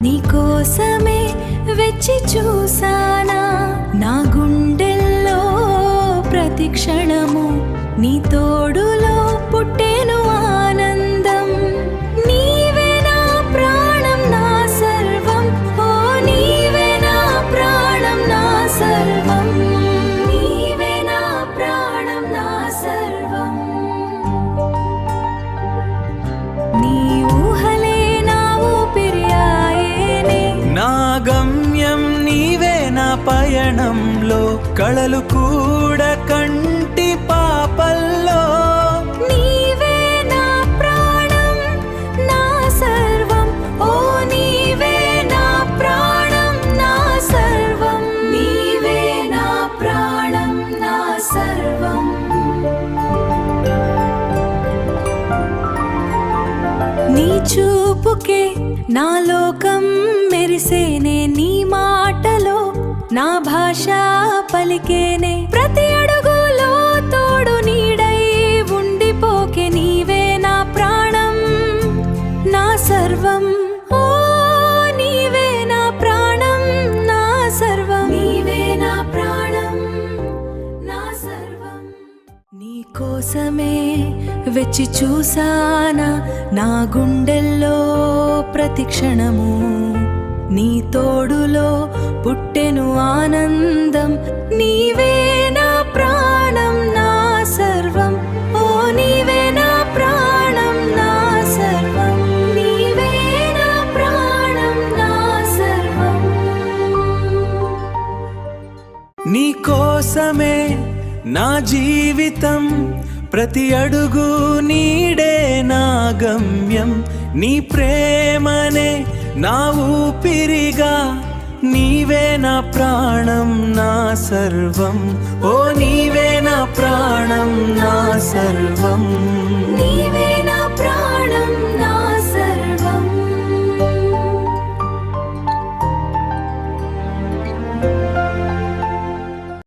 నీకోసమే వెచ్చి చూసానా నా గుండెల్లో ప్రతి క్షణము నీ తోడులో పుట్టేను ఆనందం నీవే నా ప్రాణం నా సర్వం ఓ నీవే నా ప్రాణం నా సర్వం నీవే నా ప్రాణం నా సర్వం నీ ఊహలే నా ఊపిరియాయేనే నా గమ్యం నీవే నా పయనంలో కళలు కూడా కంటి పాపల్లో నీవే నా ప్రాణం నా సర్వం ఓ నీవే నా ప్రాణం నా సర్వం నీవే నా ప్రాణం నా సర్వం నీ చూపుకే నా లోకం మెరిసేనే నీ మాటలో నా భాష పలికేనే ప్రతి అడుగులో తోడు నీడై ఉండిపోకే నీవే నా ప్రాణం నా సర్వం ఓ నీవే నా ప్రాణం నా సర్వం నీవే నా ప్రాణం నా సర్వం నీ కోసమే వెచ్చి చూసానా నా గుండెల్లో ప్రతి క్షణము నీ తోడులో పుట్టెను ఆనందం నీవే నా ప్రాణం నా సర్వం ఓ నీవే నా ప్రాణం నా సర్వం నీవే నా ప్రాణం నా సర్వం నీ కోసమే నా జీవితం ప్రతి అడుగు నీడే నా గమ్యం నీ ప్రేమనే నా ఊపిరిగా నీవే నా ప్రాణం నా సర్వం ఓ నీవే నా ప్రాణం నా సర్వం